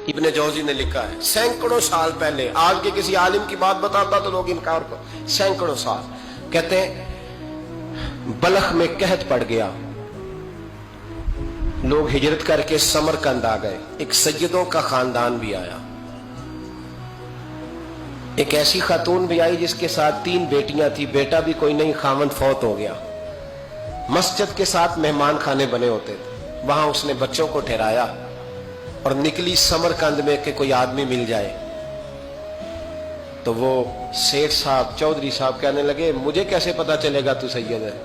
ابن جوزی نے لکھا ہے سینکڑوں سال پہلے، آج کے کسی عالم کی بات بتاتا تو لوگ انکار کو، سینکڑوں سال کہتے ہیں بلخ میں قحط پڑ گیا، لوگ ہجرت کر کے سمرقند آ گئے، ایک سیدوں کا خاندان بھی آیا، ایک ایسی خاتون بھی آئی جس کے ساتھ 3 بیٹیاں تھی، بیٹا بھی کوئی نہیں، خاوند فوت ہو گیا، مسجد کے ساتھ مہمان خانے بنے ہوتے تھے، وہاں اس نے بچوں کو ٹھہرایا اور نکلی سمرقند میں کہ کوئی آدمی مل جائے، تو وہ سیٹھ صاحب چودھری صاحب کہنے لگے مجھے کیسے پتا چلے گا تو سید ہے،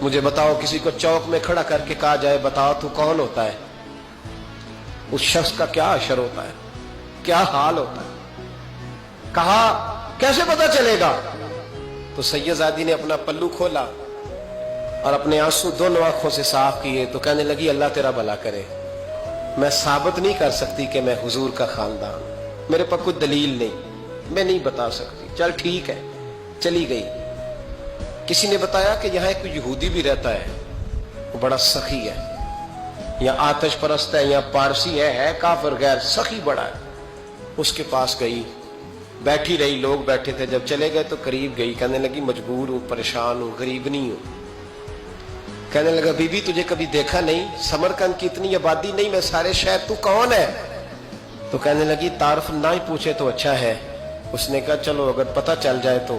مجھے بتاؤ، کسی کو چوک میں کھڑا کر کے کہا جائے بتاؤ تو کون ہوتا ہے، اس شخص کا کیا اشر ہوتا ہے، کیا حال ہوتا ہے، کہا کیسے پتا چلے گا؟ تو سید زادی نے اپنا پلو کھولا اور اپنے آنسو دونوں آنکھوں سے صاف کیے تو کہنے لگی اللہ تیرا بھلا کرے، میں ثابت نہیں کر سکتی کہ میں حضور کا خاندان، میرے پاس کوئی دلیل نہیں، میں نہیں بتا سکتی، چل ٹھیک ہے، چلی گئی۔ کسی نے بتایا کہ یہاں ایک یہودی بھی رہتا ہے، وہ بڑا سخی ہے، یا آتش پرست ہے، یا پارسی ہے کافر غیر، سخی بڑا ہے، اس کے پاس گئی، بیٹھی رہی، لوگ بیٹھے تھے، جب چلے گئے تو قریب گئی، کہنے لگی مجبور ہوں، پریشان ہوں، غریب نہیں ہوں، کہنے لگا بی بی تجھے کبھی دیکھا نہیں، سمرقند کی اتنی آبادی نہیں، میں سارے شہر، تو کون ہے؟ تو کہنے لگی تعارف نہ ہی پوچھے تو اچھا ہے۔ اس نے کہا چلو اگر پتہ چل جائے تو،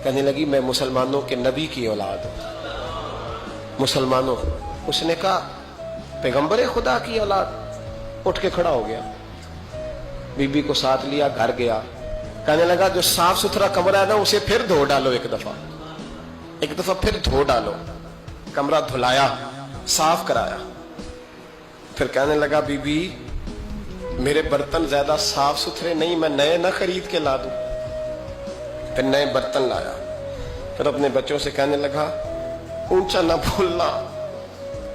کہنے لگی میں مسلمانوں کے نبی کی اولاد ہوں، مسلمانوں، اس نے کہا پیغمبر خدا کی اولاد، اٹھ کے کھڑا ہو گیا، بی بی کو ساتھ لیا، گھر گیا، کہنے لگا جو صاف ستھرا کمرہ ہے نا اسے پھر دھو ڈالو، ایک دفعہ پھر دھو ڈالو، کمرہ دھلایا، صاف کرایا، پھر کہنے لگا بی بی میرے برتن زیادہ صاف ستھرے نہیں، میں نئے نہ خرید کے لا دوں، پھر نئے برتن لایا، پھر اپنے بچوں سے کہنے لگا اونچا نہ بھولنا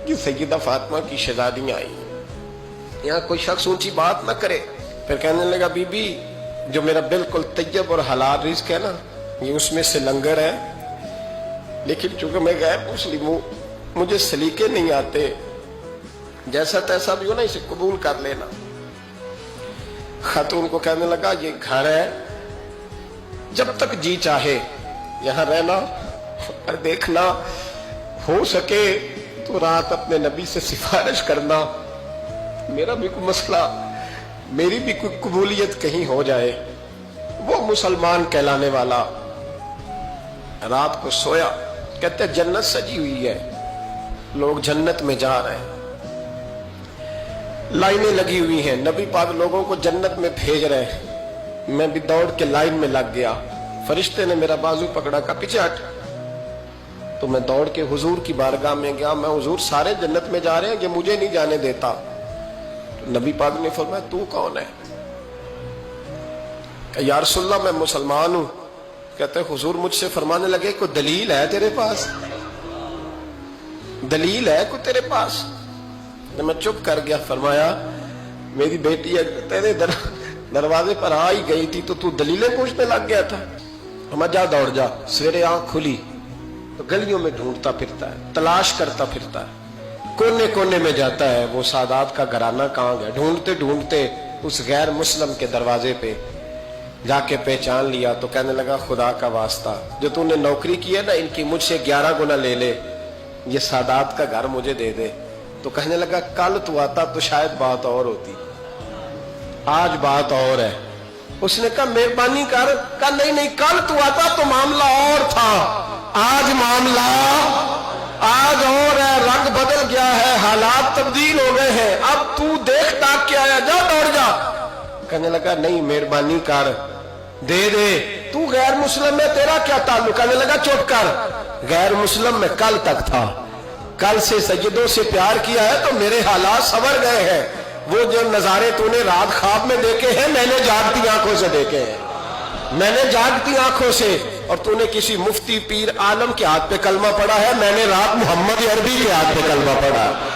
کہ سیدہ فاطمہ کی شہزادیاں آئی، یہاں کوئی شخص اونچی بات نہ کرے۔ پھر کہنے لگا بی بی جو میرا بالکل طیب اور حلال رزق ہے نا، یہ اس میں سے لنگر ہے، لیکن چونکہ میں غیر مسلم ہوں، مجھے سلیقے نہیں آتے، جیسا تیسا بھی ہو نا اسے قبول کر لینا۔ خاتون کو کہنے لگا یہ گھر ہے، جب تک جی چاہے یہاں رہنا، اور دیکھنا ہو سکے تو رات اپنے نبی سے سفارش کرنا، میرا بھی کوئی مسئلہ، میری بھی کوئی قبولیت کہیں ہو جائے۔ وہ مسلمان کہلانے والا رات کو سویا، کہتے جنت سجی ہوئی ہے، لوگ جنت میں جا رہے ہیں، لائنیں لگی ہوئی ہیں، نبی پاک لوگوں کو جنت میں بھیج رہے ہیں، میں بھی دوڑ کے لائن میں لگ گیا، فرشتے نے میرا بازو پکڑا، کہا پیچھے ہٹ، تو میں دوڑ کے حضور کی بارگاہ میں گیا، میں حضور سارے جنت میں جا رہے ہیں، یہ مجھے نہیں جانے دیتا۔ تو نبی پاک نے فرمایا تو کون ہے؟ کہ یا رسول اللہ میں مسلمان ہوں۔ کہتے حضور مجھ سے فرمانے لگے کوئی دلیل ہے تیرے پاس؟ دلیل ہے کوئی تیرے پاس؟ میں چپ کر گیا، فرمایا میری بیٹی تیرے دروازے پر آ ہی گئی تھی تو دلیلیں پوچھنے لگ گیا تھا۔ ہم جا دوڑ جا، سویرے آنکھ کھلی تو گلیوں میں ڈھونڈتا پھرتا ہے، تلاش کرتا پھرتا ہے، کونے کونے میں جاتا ہے وہ سادات کا گھرانہ کہاں گیا، ڈھونڈتے ڈھونڈتے اس غیر مسلم کے دروازے پہ جا کے پہچان لیا، تو کہنے لگا خدا کا واسطہ جو تو نے نوکری کی ہے نا ان کی مجھ سے 11 گنا لے لے، یہ سادات کا گھر مجھے دے دے۔ تو کہنے لگا کل تو آتا تو شاید بات اور ہوتی، آج بات اور ہے۔ اس نے کہا مہربانی کر، کہا نہیں کل تو آتا تو معاملہ اور تھا، آج معاملہ آج اور ہے، رنگ بدل گیا ہے، حالات تبدیل ہو گئے ہیں، اب تو دیکھ تاک کے آیا، جا دوڑ جا۔ کہنے لگا نہیں مہربانی کر، دے دے، تو غیر مسلم میں تیرا کیا تعلق؟ کہنے لگا چپ کر، غیر مسلم میں کل تک تھا، کل سے سجدوں سے پیار کیا ہے تو میرے حالات سنور گئے ہیں، وہ جو نظارے تو نے رات خواب میں دیکھے ہیں میں نے جاگتی آنکھوں سے دیکھے ہیں، میں نے جاگتی آنکھوں سے، اور تو نے کسی مفتی پیر عالم کے ہاتھ پہ کلمہ پڑھا ہے، میں نے رات محمد عربی کے ہاتھ پہ کلمہ پڑھا ہے۔